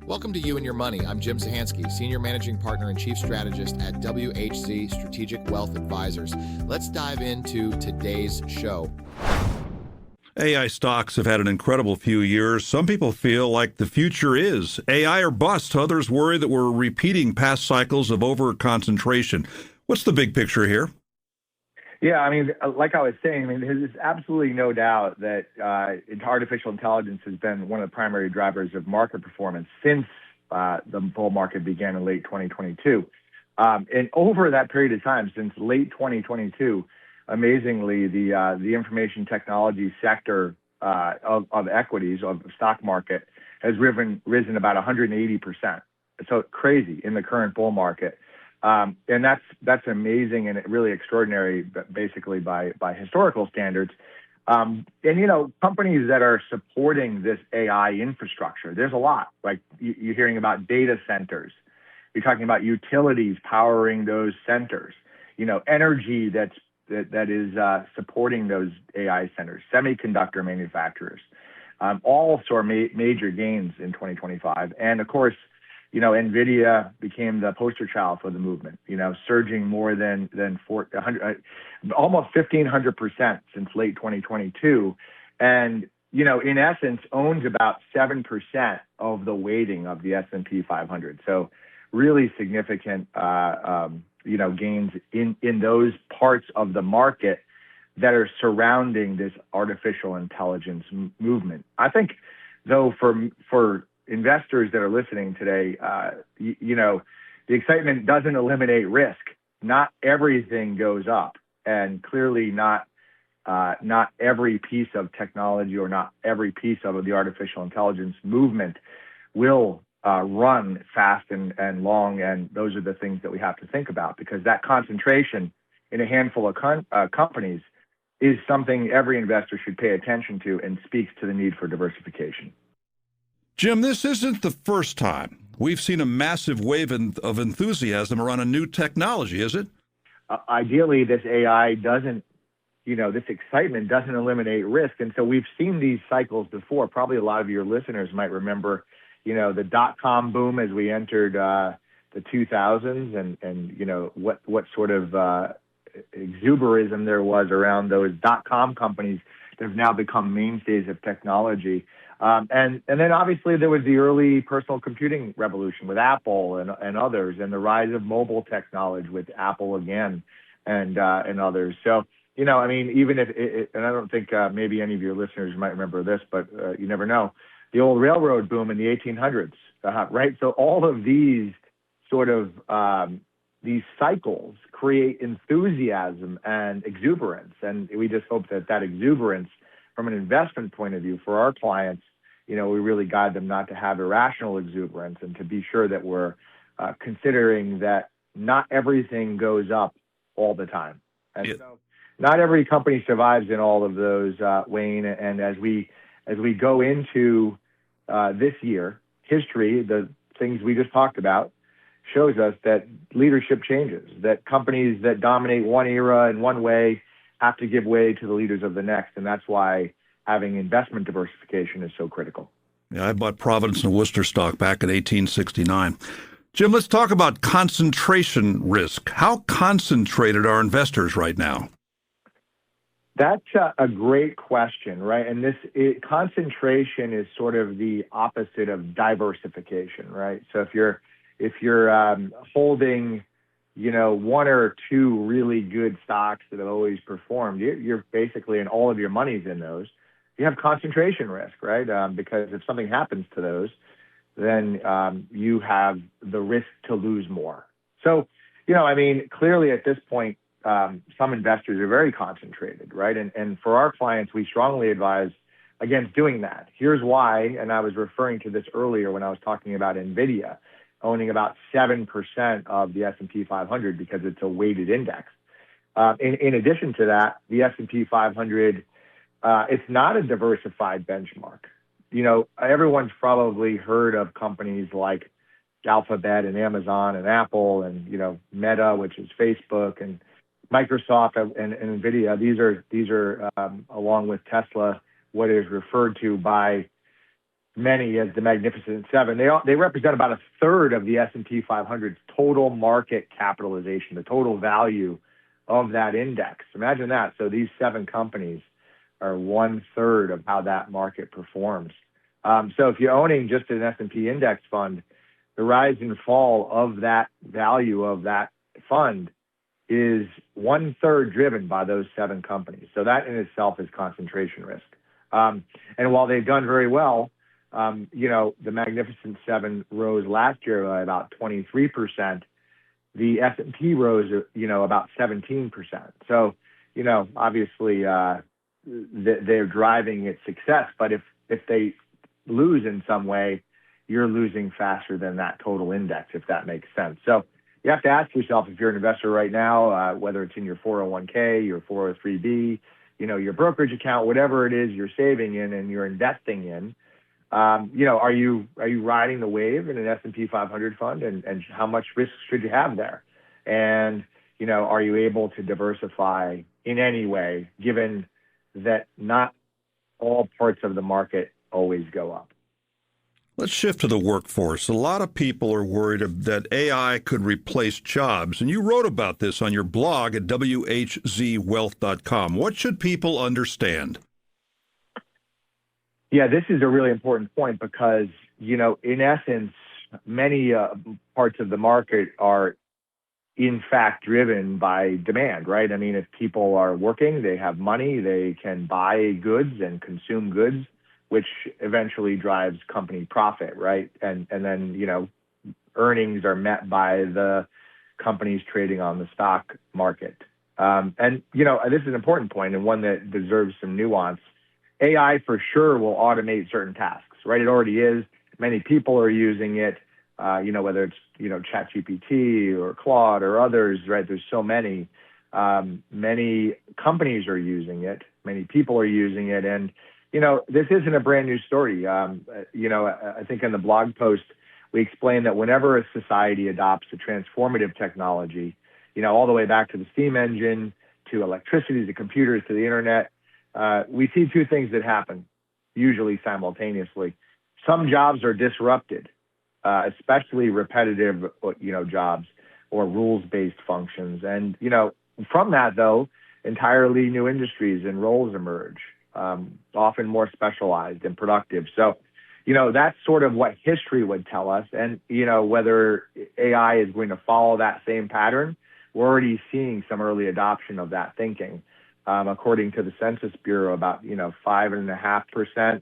Welcome to You and Your Money. I'm Jim Zahansky, Senior Managing Partner and Chief Strategist at WHC Strategic Wealth Advisors. Let's dive into today's show. AI stocks have had an incredible few years. Some people feel like the future is AI or bust. Others worry that we're repeating past cycles of over-concentration. What's the big picture here? Yeah, I mean, like I was saying, there's absolutely no doubt that artificial intelligence has been one of the primary drivers of market performance since the bull market began in late 2022. And over that period of time, since late 2022, amazingly, the information technology sector of equities, of the stock market, has risen about 180%. So crazy in the current bull market. And that's amazing and really extraordinary, basically by historical standards. And companies that are supporting this AI infrastructure, there's a lot. Like you're hearing about data centers, you're talking about utilities powering those centers, energy that is supporting those AI centers, semiconductor manufacturers, all saw major gains in 2025, and of course. NVIDIA became the poster child for the movement, surging more than almost 1,500% since late 2022. And, in essence, owns about 7% of the weighting of the S&P 500. So really significant, gains in those parts of the market that are surrounding this artificial intelligence movement. I think, though, for investors that are listening today, the excitement doesn't eliminate risk. Not everything goes up, and clearly not every piece of technology or not every piece of the artificial intelligence movement will run fast and long. And those are the things that we have to think about, because that concentration in a handful of companies is something every investor should pay attention to, and speaks to the need for diversification. Jim, this isn't the first time we've seen a massive wave of enthusiasm around a new technology, is it? Ideally, this AI doesn't, this excitement doesn't eliminate risk. And so we've seen these cycles before. Probably a lot of your listeners might remember, the dot-com boom as we entered the 2000s and what sort of exuberism there was around those dot-com companies that have now become mainstays of technology. And then obviously there was the early personal computing revolution with Apple and others, and the rise of mobile technology with Apple again and others. So, even if, and I don't think maybe any of your listeners might remember this, but you never know, the old railroad boom in the 1800s, right? So all of these sort of these cycles create enthusiasm and exuberance. And we just hope that exuberance from an investment point of view for our clients, we really guide them not to have irrational exuberance, and to be sure that we're considering that not everything goes up all the time. And so not every company survives in all of those, Wayne. And as we go into this year, history, the things we just talked about, shows us that leadership changes, that companies that dominate one era in one way have to give way to the leaders of the next. And that's why having investment diversification is so critical. Yeah, I bought Providence and Worcester stock back in 1869. Jim, let's talk about concentration risk. How concentrated are investors right now? That's a great question, right? And concentration is sort of the opposite of diversification, right? So if you're holding, one or two really good stocks that have always performed, you're basically, and all of your money's in those, you have concentration risk, right? Because if something happens to those, then you have the risk to lose more. So, clearly at this point, some investors are very concentrated, right? And for our clients, we strongly advise against doing that. Here's why, and I was referring to this earlier when I was talking about NVIDIA owning about 7% of the S&P 500 because it's a weighted index. In addition to that, the S&P 500, it's not a diversified benchmark. Everyone's probably heard of companies like Alphabet and Amazon and Apple and, Meta, which is Facebook, and Microsoft and NVIDIA. These are along with Tesla, what is referred to by many as the Magnificent Seven. They represent about a third of the S&P 500's total market capitalization, the total value of that index. Imagine that. So these 7 companies are 1/3 of how that market performs. So if you're owning just an S&P index fund, the rise and fall of that value of that fund is 1/3 driven by those 7 companies. So that in itself is concentration risk. And while they've done very well, the Magnificent Seven rose last year by about 23%. The S&P rose, about 17%. So, obviously they're driving its success. But if they lose in some way, you're losing faster than that total index, if that makes sense. So you have to ask yourself, if you're an investor right now, whether it's in your 401k, your 403b, your brokerage account, whatever it is you're saving in and you're investing in, are you riding the wave in an S&P 500 fund, and how much risk should you have there? And, are you able to diversify in any way, given that not all parts of the market always go up? Let's shift to the workforce. A lot of people are worried that AI could replace jobs, and you wrote about this on your blog at whzwealth.com. What should people understand? Yeah, this is a really important point because, in essence, many parts of the market are in fact driven by demand, right? I mean, if people are working, they have money, they can buy goods and consume goods, which eventually drives company profit, right? And then, earnings are met by the companies trading on the stock market. This is an important point and one that deserves some nuance. AI for sure will automate certain tasks, right? It already is. Many people are using it, whether it's, ChatGPT or Claude or others, right? There's so many. Many companies are using it. Many people are using it. And, this isn't a brand new story. I think in the blog post, we explained that whenever a society adopts a transformative technology, all the way back to the steam engine, to electricity, to computers, to the internet, we see 2 things that happen, usually simultaneously. Some jobs are disrupted, especially repetitive, jobs or rules-based functions. And, from that, though, entirely new industries and roles emerge, often more specialized and productive. So, that's sort of what history would tell us. And, whether AI is going to follow that same pattern, we're already seeing some early adoption of that thinking. According to the Census Bureau, about 5.5%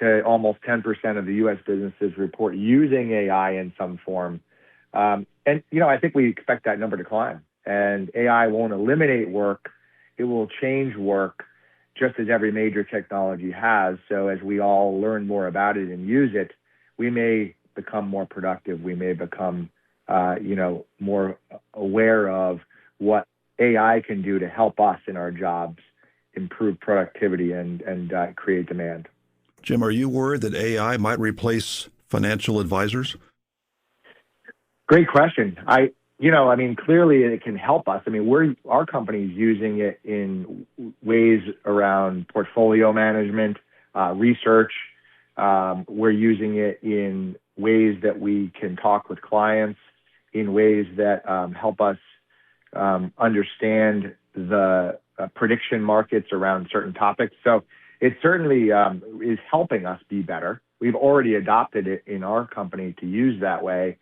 to almost 10% of the U.S. businesses report using AI in some form. I think we expect that number to climb. And AI won't eliminate work; it will change work, just as every major technology has. So as we all learn more about it and use it, we may become more productive. We may become, more aware of what AI can do to help us in our jobs, improve productivity, and create demand. Jim, are you worried that AI might replace financial advisors? Great question. Clearly it can help us. Our company's using it in ways around portfolio management, research. We're using it in ways that we can talk with clients, in ways that help us understand the prediction markets around certain topics. So it certainly is helping us be better. We've already adopted it in our company to use that way.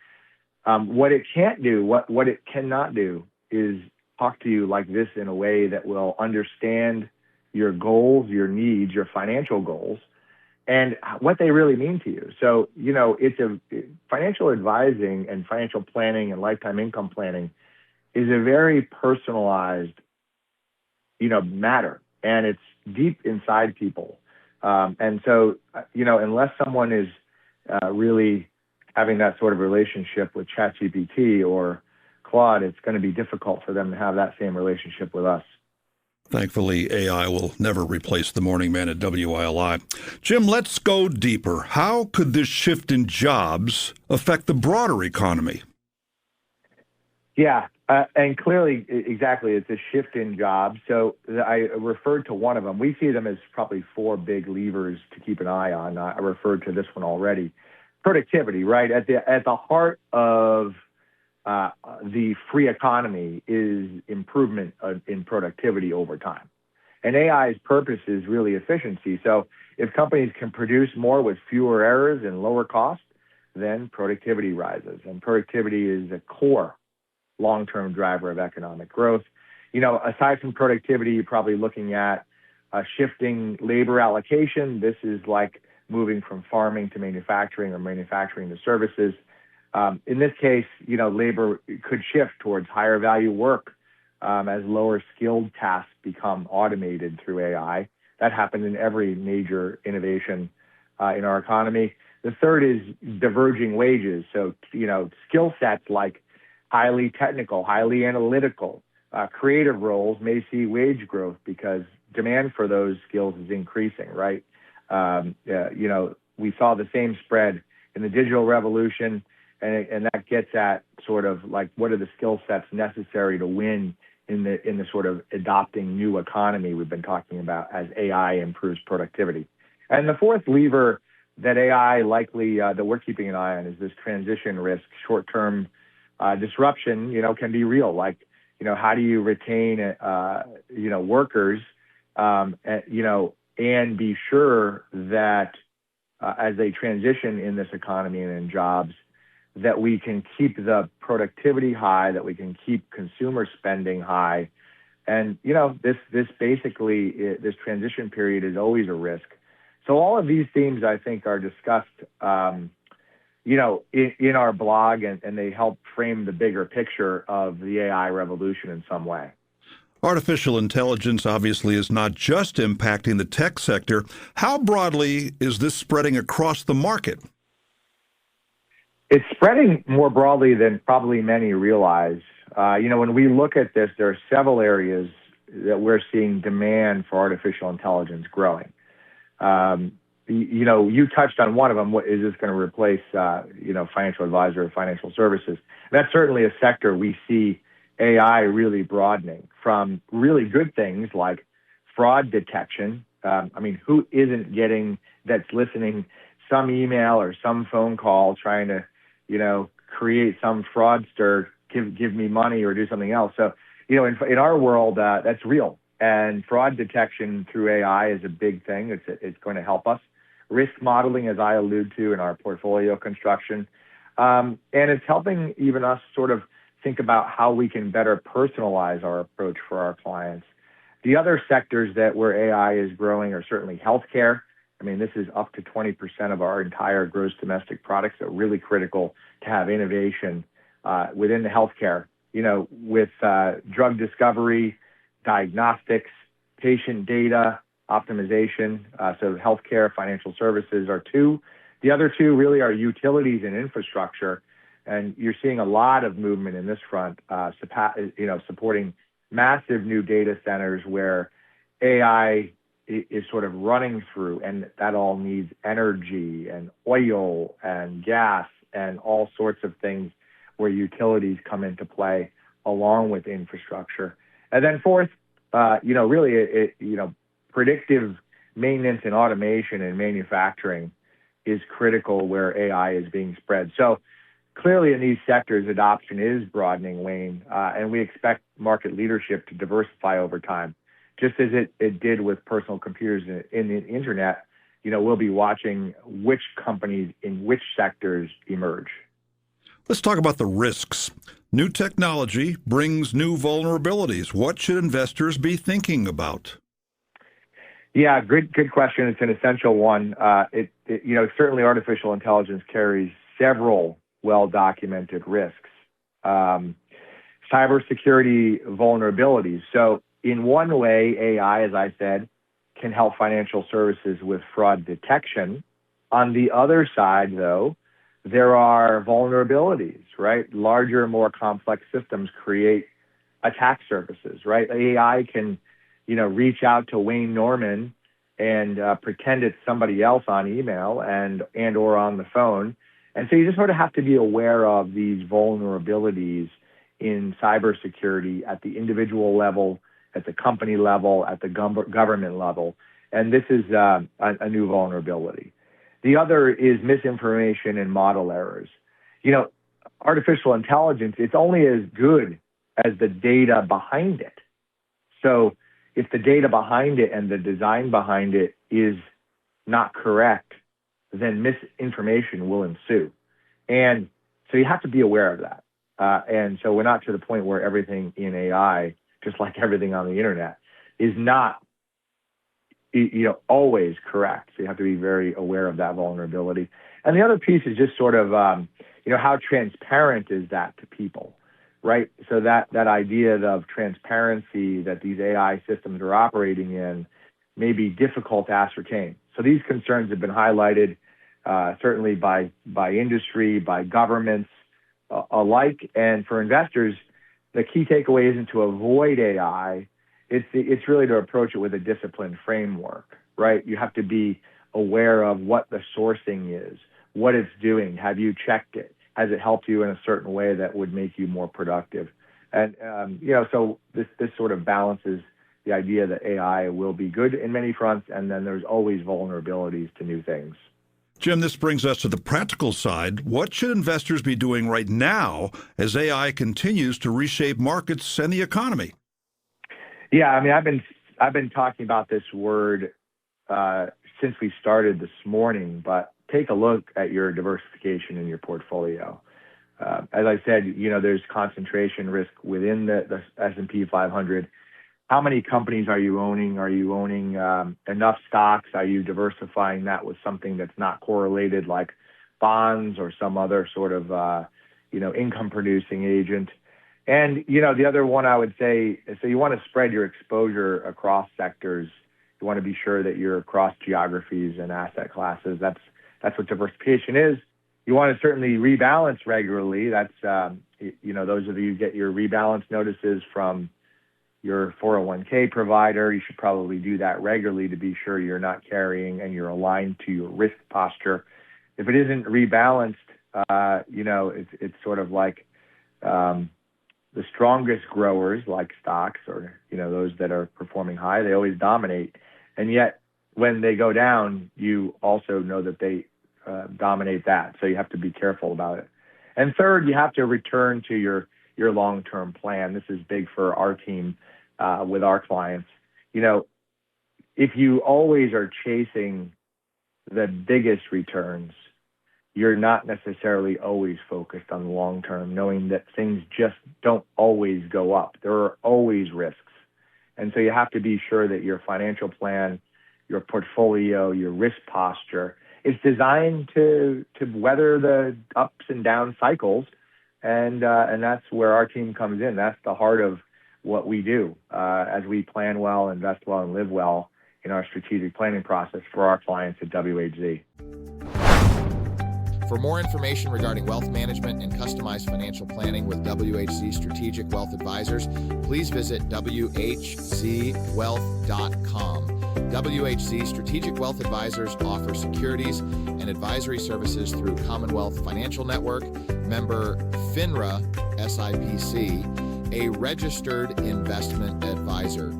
What it can't do, what it cannot do, is talk to you like this in a way that will understand your goals, your needs, your financial goals, and what they really mean to you. So, financial advising and financial planning and lifetime income planning is a very personalized, matter, and it's deep inside people. And so, unless someone is really having that sort of relationship with ChatGPT or Claude, it's going to be difficult for them to have that same relationship with us. Thankfully, AI will never replace the morning man at WILI. Jim, let's go deeper. How could this shift in jobs affect the broader economy? Yeah, And clearly, exactly, it's a shift in jobs. So I referred to one of them. We see them as probably four big levers to keep an eye on. I referred to this one already. Productivity, right? At the heart of the free economy is improvement in productivity over time. And AI's purpose is really efficiency. So if companies can produce more with fewer errors and lower cost, then productivity rises. And productivity is a core long-term driver of economic growth. Aside from productivity, you're probably looking at shifting labor allocation. This is like moving from farming to manufacturing or manufacturing to services. In this case, labor could shift towards higher value work as lower skilled tasks become automated through AI. That happened in every major innovation in our economy. The third is diverging wages. So, skill sets like highly technical, highly analytical, creative roles may see wage growth because demand for those skills is increasing, right? We saw the same spread in the digital revolution, and that gets at sort of like what are the skill sets necessary to win in the sort of adopting new economy we've been talking about as AI improves productivity. And the fourth lever that AI likely that we're keeping an eye on is this transition risk. Short-term disruption, can be real. Like, how do you retain, workers, and be sure that as they transition in this economy and in jobs, that we can keep the productivity high, that we can keep consumer spending high. And, this basically, this transition period is always a risk. So all of these themes, I think, are discussed, in our blog, and they help frame the bigger picture of the AI revolution in some way. Artificial intelligence obviously is not just impacting the tech sector. How broadly is this spreading across the market? It's spreading more broadly than probably many realize. When we look at this, there are several areas that we're seeing demand for artificial intelligence growing. You touched on one of them. What is this going to replace, financial advisor or financial services? That's certainly a sector we see AI really broadening from really good things like fraud detection. Who isn't getting, that's listening, some email or some phone call trying to, create some fraudster, give me money or do something else. So, in our world, that's real. And fraud detection through AI is a big thing. It's going to help us. Risk modeling, as I allude to in our portfolio construction. And it's helping even us sort of think about how we can better personalize our approach for our clients. The other sectors where AI is growing are certainly healthcare. This is up to 20% of our entire gross domestic products, so really critical to have innovation within the healthcare, with drug discovery, diagnostics, patient data, optimization. So healthcare, financial services are two. The other two really are utilities and infrastructure. And you're seeing a lot of movement in this front, supporting massive new data centers where AI is sort of running through, and that all needs energy and oil and gas and all sorts of things where utilities come into play along with infrastructure. And then fourth, predictive maintenance and automation in manufacturing is critical where AI is being spread. So clearly in these sectors, adoption is broadening, Wayne, and we expect market leadership to diversify over time. Just as it did with personal computers in the internet, we'll be watching which companies in which sectors emerge. Let's talk about the risks. New technology brings new vulnerabilities. What should investors be thinking about? Yeah, good question. It's an essential one. Certainly artificial intelligence carries several well-documented risks. Cybersecurity vulnerabilities. So in one way, AI, as I said, can help financial services with fraud detection. On the other side, though, there are vulnerabilities, right? Larger, more complex systems create attack surfaces, right? AI can, reach out to Wayne Norman and pretend it's somebody else on email and or on the phone. And so you just sort of have to be aware of these vulnerabilities in cybersecurity at the individual level, at the company level, at the government level. And this is a new vulnerability. The other is misinformation and model errors. Artificial intelligence, it's only as good as the data behind it. So if the data behind it and the design behind it is not correct, then misinformation will ensue. And so you have to be aware of that. And so we're not to the point where everything in AI, just like everything on the internet, is not always correct. So you have to be very aware of that vulnerability. And the other piece is just sort of, how transparent is that to people, right? So that idea of transparency that these AI systems are operating in may be difficult to ascertain. So these concerns have been highlighted certainly by industry, by governments alike. And for investors, the key takeaway isn't to avoid AI. It's really to approach it with a disciplined framework, right? You have to be aware of what the sourcing is, what it's doing. Have you checked it? Has it helped you in a certain way that would make you more productive? And, so this sort of balances the idea that AI will be good in many fronts, and then there's always vulnerabilities to new things. Jim, this brings us to the practical side. What should investors be doing right now as AI continues to reshape markets and the economy? Yeah, I mean, I've been talking about this word since we started this morning, but take a look at your diversification in your portfolio. As I said, there's concentration risk within the S&P 500. How many companies are you owning? Are you owning enough stocks? Are you diversifying that with something that's not correlated, like bonds or some other sort of, income-producing agent? And, the other one I would say, so you want to spread your exposure across sectors. You want to be sure that you're across geographies and asset classes. That's what diversification is. You want to certainly rebalance regularly. That's, those of you who get your rebalance notices from your 401k provider, you should probably do that regularly to be sure you're not carrying and you're aligned to your risk posture. If it isn't rebalanced, it's sort of like the strongest growers, like stocks or, those that are performing high, they always dominate. And yet when they go down, you also know that they dominate that. So you have to be careful about it. And third, you have to return to your long-term plan. This is big for our team with our clients. If you always are chasing the biggest returns, you're not necessarily always focused on the long term, knowing that things just don't always go up. There are always risks. And so you have to be sure that your financial plan, your portfolio, your risk posture is designed to weather the ups and down cycles. And that's where our team comes in. That's the heart of what we do as we plan well, invest well, and live well in our strategic planning process for our clients at WHZ. For more information regarding wealth management and customized financial planning with WHZ Strategic Wealth Advisors, please visit WHZwealth.com. WHZ Strategic Wealth Advisors offer securities and advisory services through Commonwealth Financial Network, member FINRA SIPC, a registered investment advisor.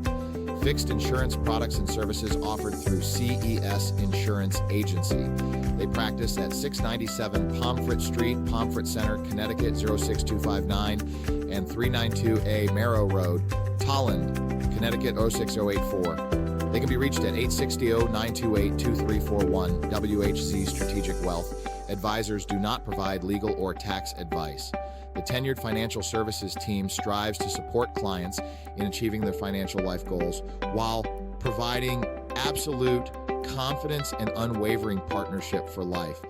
Fixed insurance products and services offered through CES Insurance Agency. They practice at 697 Pomfret Street, Pomfret Center, Connecticut 06259, and 392A Marrow Road, Tolland, Connecticut 06084. They can be reached at 860-928-2341. WHZ Strategic Wealth Advisors do not provide legal or tax advice. The tenured financial services team strives to support clients in achieving their financial life goals while providing absolute confidence and unwavering partnership for life.